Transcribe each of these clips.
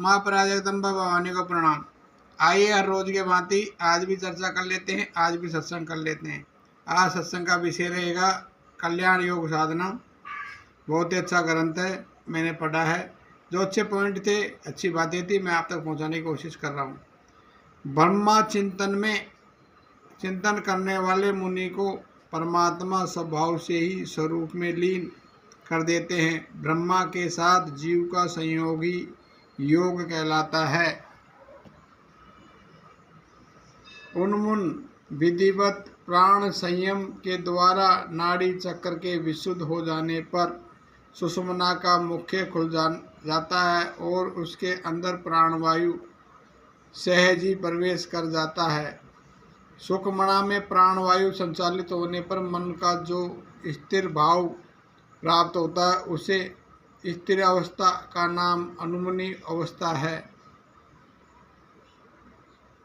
माँ पराजगदम्बा भवानी को प्रणाम। आइए हर रोज के भांति आज भी चर्चा कर लेते हैं, आज भी सत्संग कर लेते हैं। आज सत्संग का विषय रहेगा कल्याण योग साधना। बहुत ही अच्छा ग्रंथ है, मैंने पढ़ा है। जो अच्छे पॉइंट थे, अच्छी बातें थी, मैं आप तक पहुंचाने की कोशिश कर रहा हूँ। ब्रह्मा चिंतन में चिंतन करने वाले मुनि को परमात्मा स्वभाव से ही स्वरूप में लीन कर देते हैं। ब्रह्मा के साथ जीव का संयोगी योग कहलाता है। उन्मुन विधिवत प्राण संयम के द्वारा नाड़ी चक्र के विशुद्ध हो जाने पर सुषुम्ना का मुख्य खुल जाता है और उसके अंदर प्राणवायु सहज ही प्रवेश कर जाता है। सुषुम्ना में प्राणवायु संचालित होने पर मन का जो स्थिर भाव प्राप्त होता है उसे स्थिर अवस्था का नाम अनुमनी अवस्था है।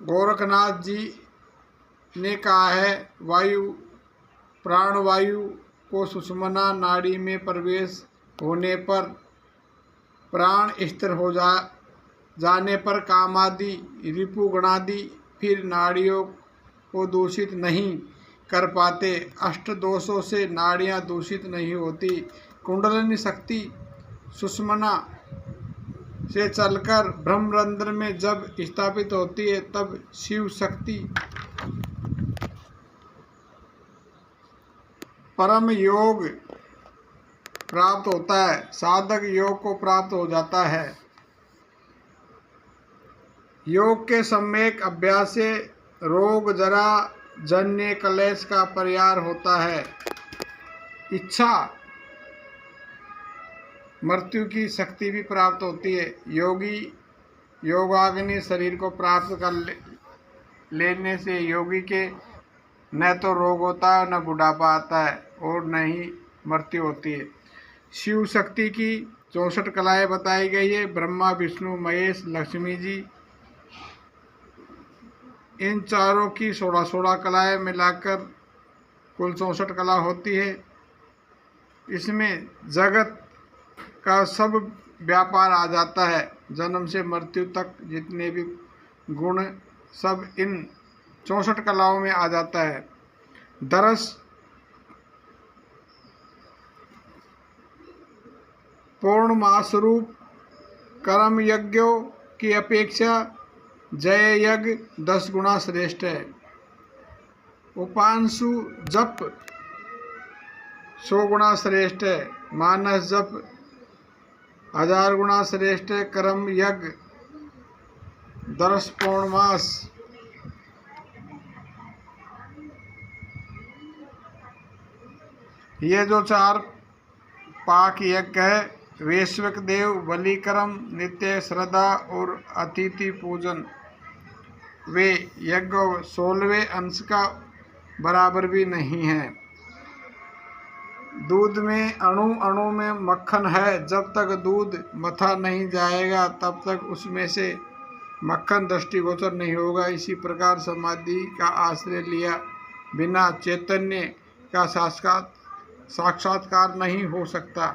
गोरखनाथ जी ने कहा है, प्राणवायु को सुषुम्ना नाड़ी में प्रवेश होने पर प्राण स्थिर हो जाने पर कामादि रिपुगुणादि फिर नाड़ियों को दूषित नहीं कर पाते। अष्ट दोषों से नाड़ियाँ दूषित नहीं होती। कुंडलिनी शक्ति सुषुम्ना से चलकर ब्रह्मरंध्र में जब स्थापित होती है तब शिव शक्ति परम योग प्राप्त होता है, साधक योग को प्राप्त हो जाता है। योग के सम्यक अभ्यास से रोग जरा जन्य क्लेश का परिहार होता है। इच्छा मृत्यु की शक्ति भी प्राप्त होती है। योगी योगाग्नि शरीर को प्राप्त कर लेने से योगी के न तो रोग होता है, न बुढ़ापा आता है और न ही मृत्यु होती है। शिव शक्ति की 64 कलाएं बताई गई है। ब्रह्मा विष्णु महेश लक्ष्मी जी, इन चारों की 16 कलाएं मिलाकर कुल 64 कला होती है। इसमें जगत का सब व्यापार आ जाता है। जन्म से मृत्यु तक जितने भी गुण सब इन 64 कलाओं में आ जाता है। दरस पूर्णमास रूप कर्म यज्ञों की अपेक्षा जय यज्ञ 10 गुना श्रेष्ठ है। उपांशु जप 100 गुना श्रेष्ठ है। मानस जप 1000 गुना श्रेष्ठ है। कर्म यज्ञ 10 पूर्णमास ये जो 4 पाक यज्ञ है, वैश्विक देव बलिकर्म, नित्य श्रद्धा और अतिथि पूजन, वे यज्ञ 16वें अंश का बराबर भी नहीं है। दूध में अणु अणु में मक्खन है। जब तक दूध मथा नहीं जाएगा तब तक उसमें से मक्खन दृष्टिगोचर नहीं होगा। इसी प्रकार समाधि का आश्रय लिया बिना चैतन्य का साक्षात्कार नहीं हो सकता।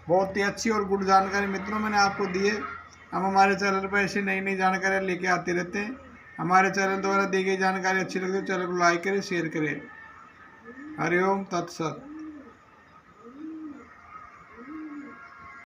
बहुत ही अच्छी और गुड जानकारी मित्रों मैंने आपको दी है। हम हमारे चैनल पर ऐसी नई नई जानकारियाँ लेके आते रहते हैं। हमारे चैनल द्वारा दी गई जानकारी अच्छी लगे तो चैनल को लाइक करें, शेयर करें। हरिओम तत्सत।